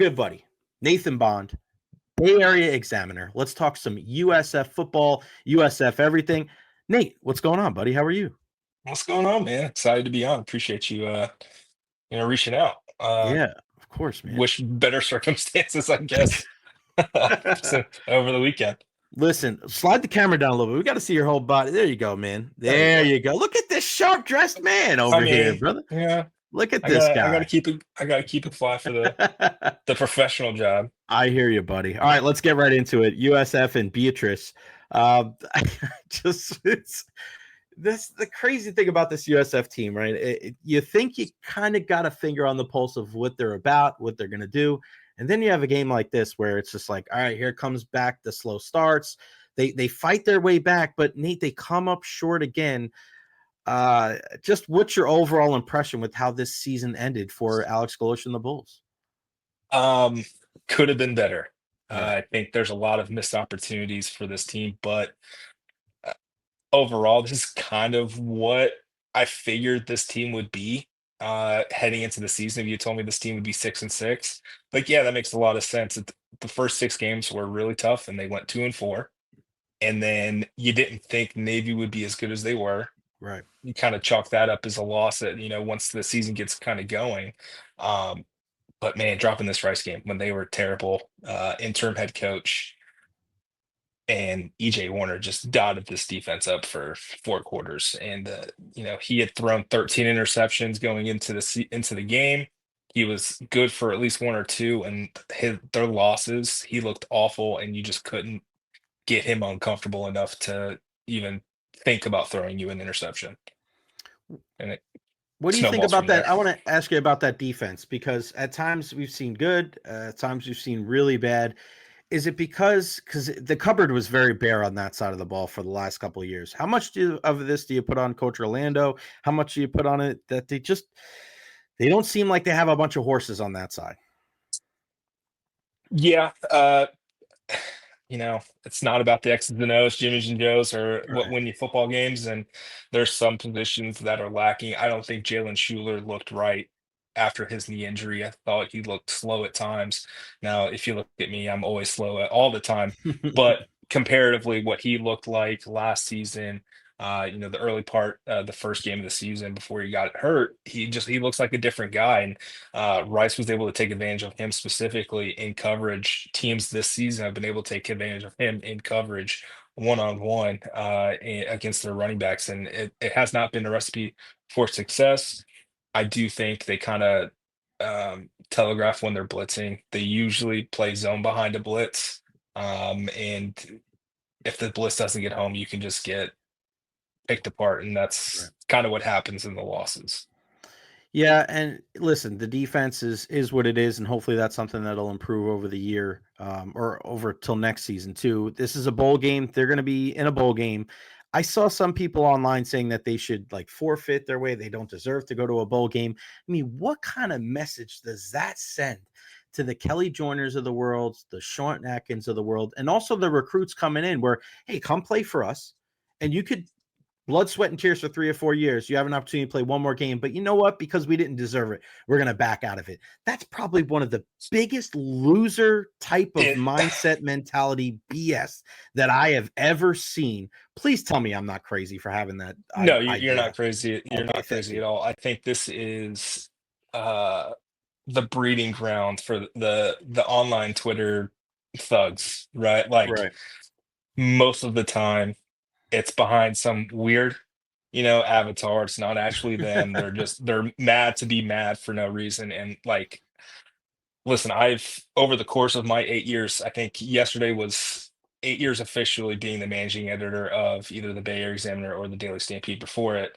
good buddy, Nathan Bond, Bay Area Examiner. Let's talk some USF football, USF everything. Nate, what's going on, buddy? How are you? What's going on, man? Excited to be on. Appreciate you, reaching out. Yeah, of course, man. Wish better circumstances, I guess, over the weekend. Listen, slide the camera down a little bit. We got to see your whole body. There you go, man. There you There go. you go. Look at this sharp dressed man I over here, mean, brother. yeah, Look at I this gotta, I gotta guy. keep it, I gotta keep it fly for the professional job. I hear you, buddy. All right, let's get right into it. USF and Beatrice. Just it's this the crazy thing about this USF team, right? You think you kind of got a finger on the pulse of what they're about, what they're going to do, and then you have a game like this where it's just like, all right, here comes back the slow starts. They fight their way back, but Nate, they come up short again. Just what's your overall impression with how this season ended for Alex Golesh and the Bulls? Um, could have been better. Yeah, I think there's a lot of missed opportunities for this team, but uh, overall, this is kind of what I figured this team would be heading into the season. If you told me this team would be 6-6, like, yeah, that makes a lot of sense. The first six games were really tough, and they went 2-4. And then you didn't think Navy would be as good as they were. right. You kind of chalk that up as a loss that, once the season gets kind of going. Um, but man, dropping this Rice game when they were terrible, interim head coach and EJ Warner just dotted this defense up for four quarters. And he had thrown 13 interceptions going into the game. He was good for at least one or two, and their losses, he looked awful, and you just couldn't get him uncomfortable enough to even think about throwing you an interception. And it What do you think snowballs about from that? there. I want to ask you about that defense because at times we've seen good, at times we've seen really bad. Is it because the cupboard was very bare on that side of the ball for the last couple of years? How much of this do you put on Coach Orlando? How much do you put on it that they don't seem like they have a bunch of horses on that side? Yeah, it's not about the X's and O's, Jimmys and Joes, or what Right. win you football games. And there's some positions that are lacking. I don't think Jalen Schuler looked right after his knee injury. I thought he looked slow at times. Now, if you look at me, I'm always slow all the time. But comparatively, what he looked like last season, the early part, the first game of the season before he got hurt, he looks like a different guy. And Rice was able to take advantage of him specifically in coverage. Teams this season have been able to take advantage of him in coverage one on one against their running backs, and it has not been a recipe for success. I do think they kind of telegraph when they're blitzing. They usually play zone behind a blitz, and if the blitz doesn't get home, you can just get picked apart, and Right. that's kind of what happens in the losses. Yeah, and listen, the defense is what it is, and hopefully that's something that'll improve over the year, or over till next season too. This is a bowl game; they're going to be in a bowl game. I saw some people online saying that they should like forfeit their way; they don't deserve to go to a bowl game. I mean, what kind of message does that send to the Kelly Joiners of the world, the Sean Atkins of the world, and also the recruits coming in? Where hey, come play for us, and you could blood, sweat, and tears for 3 or 4 years. You have an opportunity to play one more game, but you know what? Because we didn't deserve it, we're going to back out of it. That's probably one of the biggest loser type of It mindset mentality BS that I have ever seen. Please tell me I'm not crazy for having that No, you're not idea. crazy. You're Okay, not thank crazy you. at all. I think this is uh the breeding ground for the online Twitter thugs, right? Like Right. most of the time it's behind some weird, avatar. It's not actually them. They're mad to be mad for no reason. And like, listen, I've over the course of my 8 years, I think yesterday was 8 years officially being the managing editor of either the Bay Area Examiner or the Daily Stampede. Before it,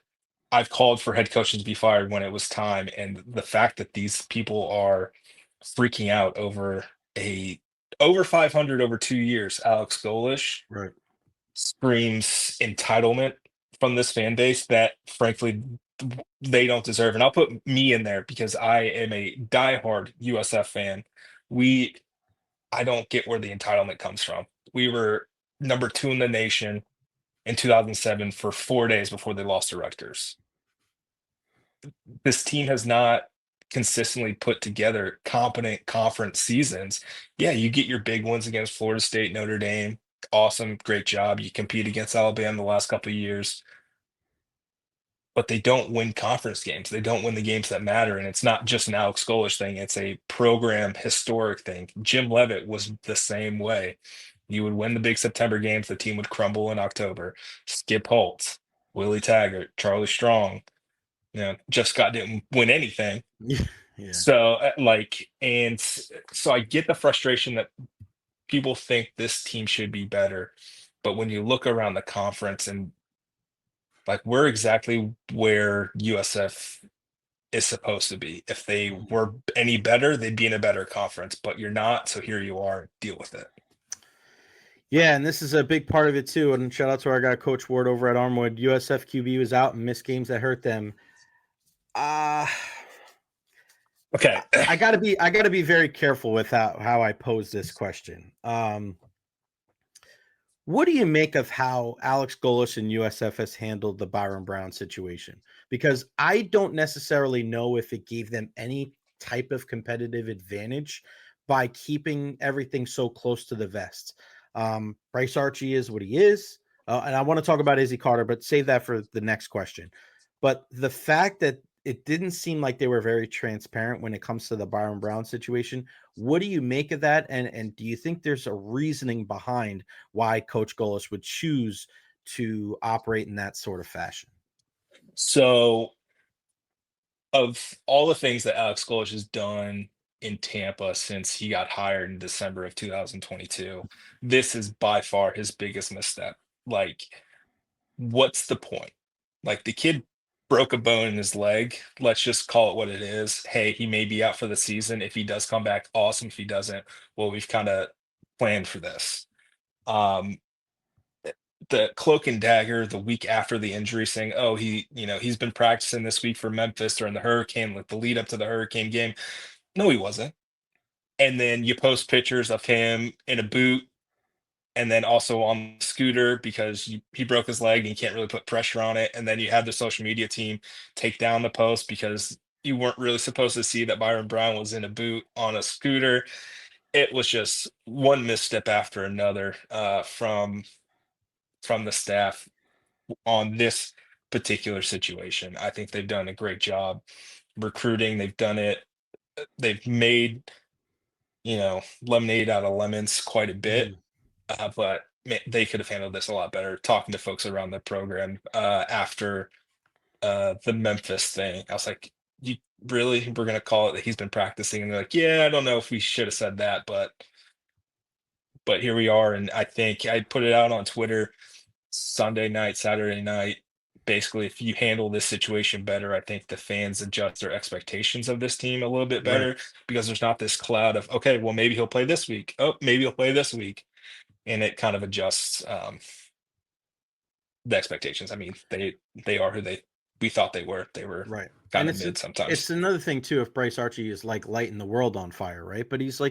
I've called for head coaches to be fired when it was time. And the fact that these people are freaking out over 500 over 2 years, Alex Golesh, Right. screams entitlement from this fan base that frankly they don't deserve. And I'll put me in there because I am a diehard USF fan. We I don't get where the entitlement comes from. We were number two in the nation in 2007 for 4 days before they lost to Rutgers. This team has not consistently put together competent conference seasons, yeah, you get your big ones against Florida State, Notre Dame. Awesome, great job. You compete against Alabama the last couple of years, but they don't win conference games. They don't win the games that matter. And it's not just an Alex Golesh thing, it's a program historic thing. Jim Leavitt was the same way. You would win the big September games, the team would crumble in October. Skip Holtz, Willie Taggart, Charlie Strong, Jeff Scott didn't win anything. Yeah. So, so I get the frustration that people think this team should be better. But when you look around the conference and like we're exactly where USF is supposed to be. If they were any better, they'd be in a better conference, but you're not. So here you are, deal with it. Yeah, and this is a big part of it too. And shout out to our guy, Coach Ward over at Armwood. USF QB was out and missed games that hurt them. Uh Okay. I gotta be very careful with how I pose this question. What do you make of how Alex Golesh and USF has handled the Byrum Brown situation? Because I don't necessarily know if it gave them any type of competitive advantage by keeping everything so close to the vest. Bryce Archie is what he is. And I want to talk about Izzy Carter, but save that for the next question. But the fact that it didn't seem like they were very transparent when it comes to the Byrum Brown situation. What do you make of that? And do you think there's a reasoning behind why Coach Golesh would choose to operate in that sort of fashion? So, of all the things that Alex Golesh has done in Tampa since he got hired in December of 2022, this is by far his biggest misstep. Like, what's the point? Like, the kid broke a bone in his leg. Let's just call it what it is. Hey, he may be out for the season. If he does come back, awesome. If he doesn't, well, we've kind of planned for this. Um, the cloak and dagger the week after the injury saying, oh, he's been practicing this week for Memphis during the hurricane, like the lead up to the hurricane game. No, he wasn't. And then you post pictures of him in a boot and then also on the scooter because he broke his leg and you can't really put pressure on it. And then you have the social media team take down the post because you weren't really supposed to see that Byron Brown was in a boot on a scooter. It was just one misstep after another from the staff on this particular situation. I think they've done a great job recruiting. They've done it. They've made lemonade out of lemons quite a bit, Mhm. but man, they could have handled this a lot better. Talking to folks around the program after the Memphis thing, I was like, "You really? We're gonna call it that he's been practicing?" And they're like, "Yeah, I don't know if we should have said that, but here we are." And I think I put it out on Twitter Sunday night, Saturday night. Basically, if you handle this situation better, I think the fans adjust their expectations of this team a little bit Right. better because there's not this cloud of, okay, well, maybe he'll play this week. Oh, maybe he'll play this week. And it kind of adjusts the expectations. I mean, they are who we thought they were. They were Right. kind And of mid it's sometimes. another thing too if Bryce Archie is like lighting the world on fire, right? But he's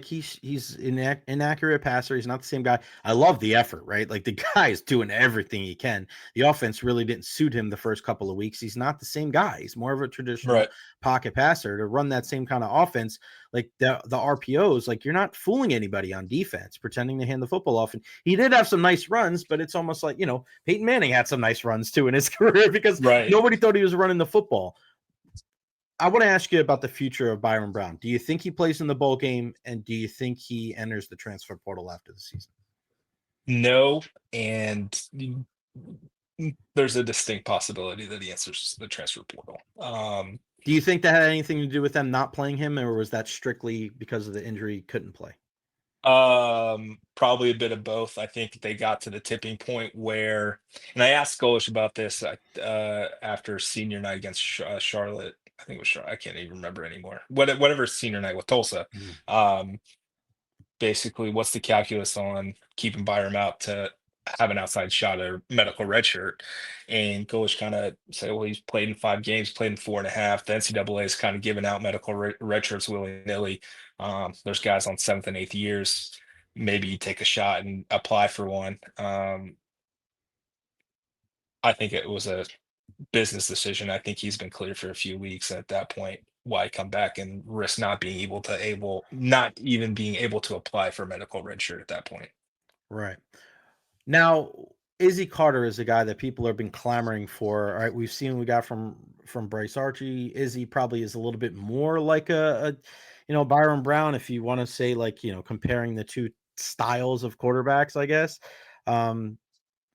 inaccurate passer. He's not the same guy. I love the effort, right? Like the guy is doing everything he can. The offense really didn't suit him the first couple of weeks. He's not the same guy. He's more of a traditional Right. pocket passer to run that same kind of offense. Like the RPOs, like you're not fooling anybody on defense, pretending to hand the football off. And he did have some nice runs, but it's almost like, Peyton Manning had some nice runs too in his career because Right. nobody thought he was running the football. I want to ask you about the future of Byrum Brown. Do you think he plays in the bowl game, and do you think he enters the transfer portal after the season? No. And there's a distinct possibility that he answers the transfer portal. Do you think that had anything to do with them not playing him, or was that strictly because of the injury he couldn't play? Probably a bit of both. I think they got to the tipping point where, and I asked Golesh about this after senior night against Charlotte. I think it was Charlotte. I can't even remember anymore. Whatever senior night with Tulsa. Mm. Um, Basically, what's the calculus on keeping Byram out to have an outside shot at a medical redshirt? And Golesh kind of said, well, he's played in 5 games, played in 4.5. The NCAA is kind of giving out medical redshirts willy nilly. There's guys on seventh and eighth years. Maybe you take a shot and apply for one. I think it was a business decision. I think he's been cleared for a few weeks at that point. why come back and risk not even being able to apply for medical redshirt at that point. Right. Now, Izzy Carter is a guy that people have been clamoring for. All right, we've seen we got from Bryce Archie. Izzy probably is a little bit more like Byrum Brown, if you want to say, like, comparing the two styles of quarterbacks, I guess. Um,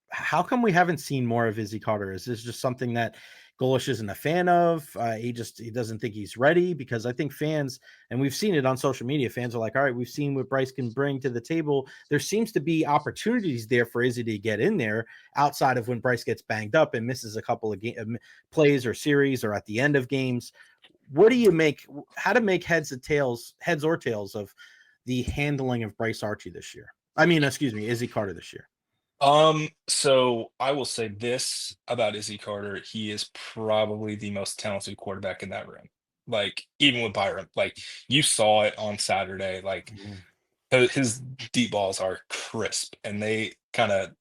how come we haven't seen more of Izzy Carter? Is this just something that Golesh isn't a fan of? He doesn't think he's ready, because I think fans, and we've seen it on social media, fans are like, all right, we've seen what Bryce can bring to the table. There seems to be opportunities there for Izzy to get in there outside of when Bryce gets banged up and misses a couple of plays or series or at the end of games. What do you make? How to make heads or tails of the handling of Bryce Archie this year? I mean, excuse me, Izzy Carter this year. So I will say this about Izzy Carter: he is probably the most talented quarterback in that room. Like, even with Byron, like, you saw it on Saturday. Like, Mhm. his deep balls are crisp and they kind of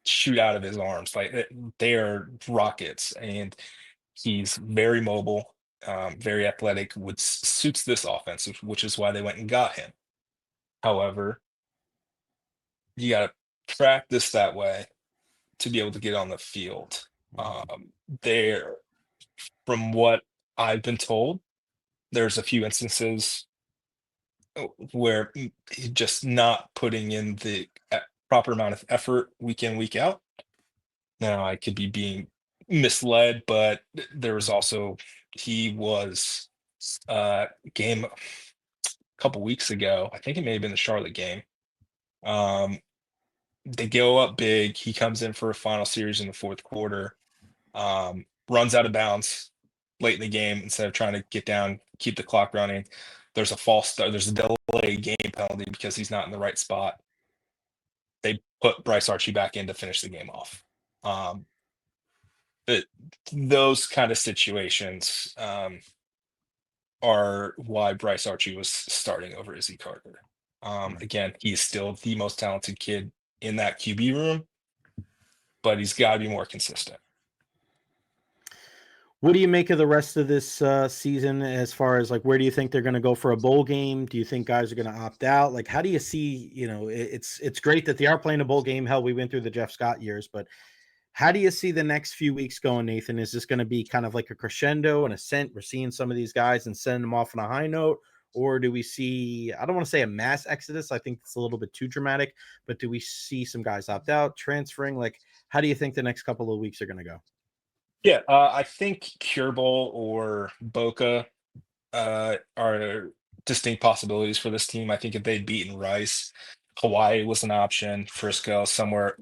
shoot out of his arms. Like, they are rockets, and he's very mobile, very athletic, which suits this offense, which is why they went and got him. However, you got to practice that way to be able to get on the field. There, from what I've been told, there's a few instances where he's just not putting in the proper amount of effort week in, week out. Now, I could be being misled, but there was also he was game a couple weeks ago. I think it may have been the Charlotte game. Um, they go up big. He comes in for a final series in the fourth quarter, runs out of bounds late in the game instead of trying to get down, keep the clock running. There's a false start. There's a delay game penalty because he's not in the right spot. They put Bryce Archie back in to finish the game off. Um, but those kind of situations are why Bryce Archie was starting over Izzy Carter. Right. Again, he's still the most talented kid in that QB room, but he's got to be more consistent. What do you make of the rest of this season, as far as, like, where do you think they're going to go for a bowl game? Do you think guys are going to opt out? Like, how do you see, it's great that they are playing a bowl game. Hell, we went through the Jeff Scott years, but how do you see the next few weeks going, Nathan? Is this going to be kind of like a crescendo, an ascent? We're seeing some of these guys and sending them off on a high note, or do we see, I don't want to say a mass exodus, I think it's a little bit too dramatic, but do we see some guys opt out, transferring? Like, how do you think the next couple of weeks are going to go? Yeah, I think Cure Bowl or Boca are distinct possibilities for this team. I think if they'd beaten Rice, Hawaii was an option, Frisco, somewhere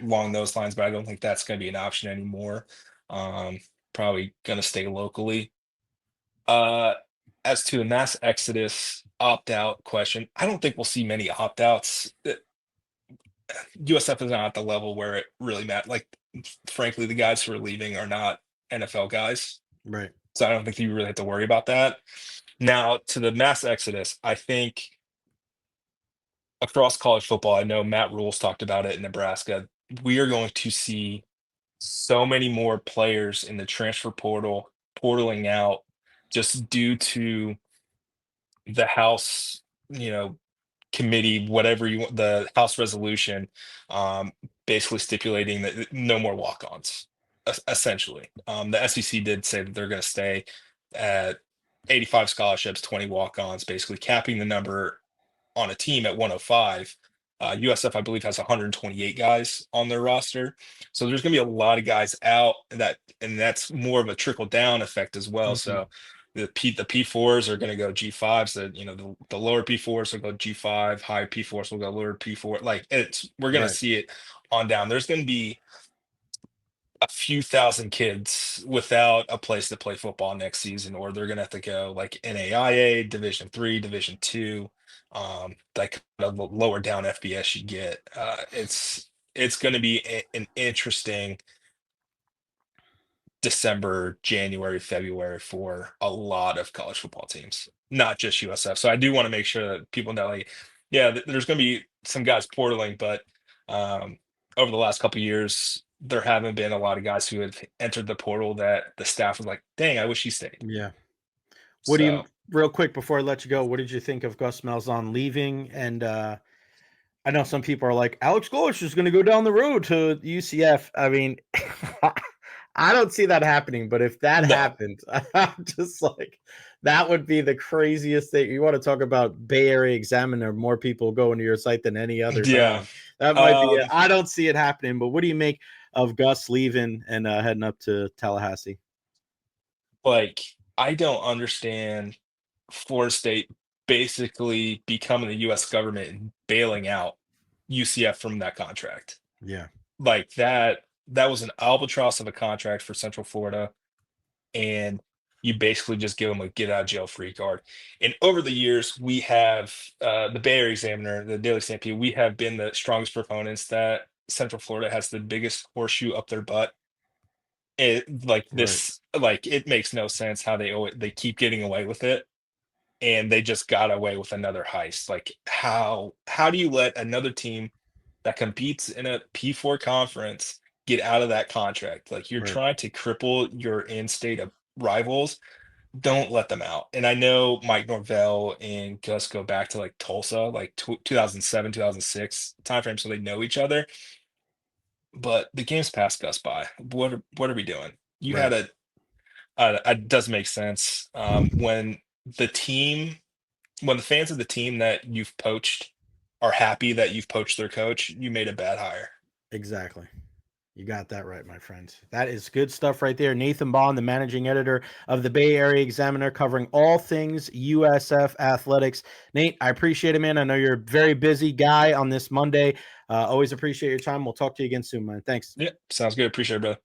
along those lines, but I don't think that's going to be an option anymore. Um, Probably going to stay locally. Uh, as to the mass exodus opt out question, I don't think we'll see many opt outs. USF is not at the level where it really matters. Like, frankly, the guys who are leaving are not NFL guys, Right. so I don't think you really have to worry about that. Now, to the mass exodus, I think across college football, I know Matt Rule's talked about it in Nebraska. We are going to see so many more players in the transfer portal portaling out just due to the House, committee, whatever you want, the House resolution, um, basically stipulating that no more walk-ons, essentially. The SEC did say that they're going to stay at 85 scholarships, 20 walk-ons, basically capping the number on a team at 105. USF, I believe, has 128 guys on their roster, so there's going to be a lot of guys out, and that's more of a trickle down effect as well. Mhm. So the P4s are going to go G5s. The lower P4s will go G5, high P4s will go lower P4. Like, we're going to Right. see it on down. There's going to be a few thousand kids without a place to play football next season, or they're gonna have to go like NAIA, Division 3, Division 2, like the lower down FBS you get. It's going to be an interesting December, January, February for a lot of college football teams, not just USF. So I do want to make sure that people know, like, yeah, there's going to be some guys portaling, but um, over the last couple of years, there haven't been a lot of guys who have entered the portal that the staff was like, dang, I wish he stayed. Yeah. What do you, So real quick before I let you go, what did you think of Gus Malzahn leaving? And I know some people are like, Alex Golesh is going to go down the road to UCF. I mean, I don't see that happening, but if that no, happened, I'm just like, that would be the craziest thing. You want to talk about Bay Area Examiner, more people going to your site than any other yeah. town. That might be it. Um, I don't see it happening, but what do you make of Gus leaving and heading up to Tallahassee? like I don't understand Florida State basically becoming the U.S. government and bailing out UCF from that contract. Yeah, Like that was an albatross of a contract for Central Florida, and you basically just give them a get out of jail free card. And over the years, we have the Bay Area Examiner, the Daily Stampede. We have been the strongest proponents that Central Florida has the biggest horseshoe up their butt. It like right, this, like it makes no sense how they keep getting away with it, and they just got away with another heist. Like how do you let another team that competes in a P4 conference get out of that contract? Like you're right. trying to cripple your in-state rivals. Don't let them out. And I know Mike Norvell and Gus go back to like Tulsa, like 2007, 2006 timeframe, so they know each other. But the game's passed Gus by. What are we doing? You had Right. it does make sense when the team when the fans of the team that you've poached are happy that you've poached their coach, you made a bad hire. Exactly. You got that right, my friend. That is good stuff right there. Nathan Bond, the managing editor of the Bay Area Examiner, covering all things USF athletics. Nate, I appreciate it, man. I know you're a very busy guy on this Monday. Always appreciate your time. We'll talk to you again soon, man. Thanks. Yeah, sounds good. Appreciate it, brother.